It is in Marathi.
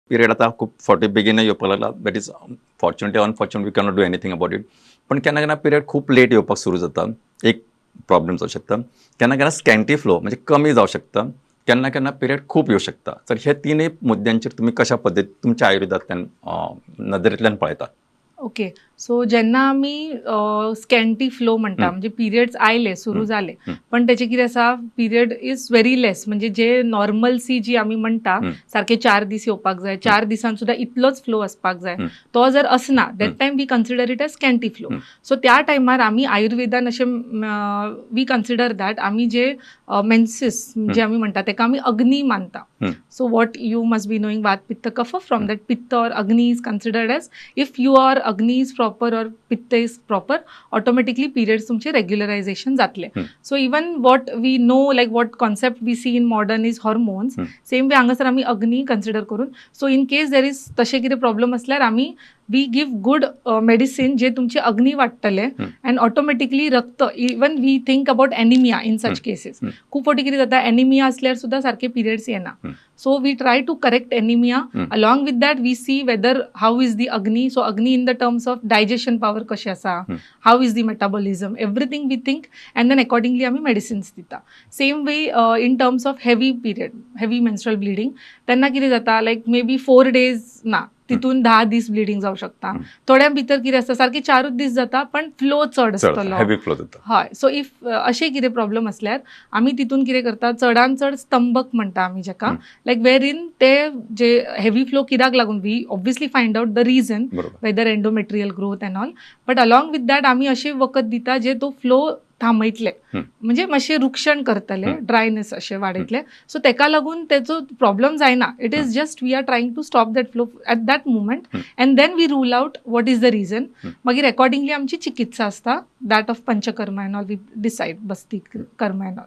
पिरियड आता खूप फावटी बेगीन येवपाक लागला. That is fortunately unfortunate we cannot do anything about it. पण केन्ना केन्ना पिरियड खूप लेट येवपाक सुरू जाता. एक प्रॉब्लेम जावं शकता. केन्ना केन्ना स्कॅन्टी फ्लो म्हणजे कमी जावं शकता. केन्ना केन्ना पिरियड खूप येवं शकता. तर हे तिनूय मुद्द्यांचेर तुमी कशा पद्दतीन तुमच्या आयुर्वेदांतल्यान नदरेंतल्यान पळयता? ओके. सो जेन्ना आमी स्कॅन्टी फ्लो म्हणटा म्हणजे पिरियड्स आयले, सुरू जाले, पण त्याचे कितें आसा, पिरियड इज व्हेरी लेस. म्हणजे जे नॉर्मलसी जी आमी म्हणटा, सारखे 4 दीस येवपाक जाय, 4 दिसान सुद्धा इतलोच फ्लो असपाक जाय, तो जर असना, that time we consider it as scanty flow. So त्या टायमार आमी आयुर्वेदान अशें वी कन्सिडर दॅट आमी जे मेन्सीस जे आमी म्हणटा तेका आमी अग्नी मानता. So what you must be knowing, vata pitta kapha, from that pitta or agni is considered as, if you are agni is proper और pitta is proper, automatically periods तुमचे रेग्युलरायझेशन जातले. So even what we know, like what concept we see in modern is hormones, same way हांगासर आमी अग्नी कन्सिडर करून, so in case there is तशें कितें प्रॉब्लम असल्यार आमी वी गिव गुड मेडिसिन जे तुमचे अग्नी वाडटले अँड ऑटोमॅटिकली रक्त, even we think about anaemia in such cases. खूप फावटी कितें जाता, एनिमिया असल्यार सुद्धा सारखे पिरियड्स येना. So we try to correct anaemia. Along with that we see whether how is the agni. So agni in the terms of digestion power कशी आसा, how is the metabolism, everything we think and then accordingly आमी मेडिसिन्स दिता. Same way in terms of heavy period, heavy menstrual bleeding, तेन्ना कितें जाता, लायक मे बी 4 days ना, तितून 10 दीस ब्लिडिंग जावं शकता. थोड्या भितर कितें आसता, सारखी 4 दीस जाता पण फ्लो चड आसतलो. हय. सो इफ अशें कितें प्रॉब्लम असल्यार आमी तितून कितें करता, चडान चड स्तंभक म्हणटा आमी जेका, लायक वेर इन ते जे हेवी फ्लो कित्याक लागून, we obviously find out the reason, whether endometrial growth and all, but along with that आमी अशें वखद दिता जे तो फ्लो थांबयतले, म्हणजे मातशें रुक्षण करतले, ड्रायनेस अशें वाडयतले. सो तेका लागून तेचो प्रॉब्लम जायना. It is just we are trying to stop that flow at that movement and then we rule out what is the reason. मागीर अकॉर्डिंगली आमची चिकित्सा आसता, that of panchakarma and all we decided, basti karma and all.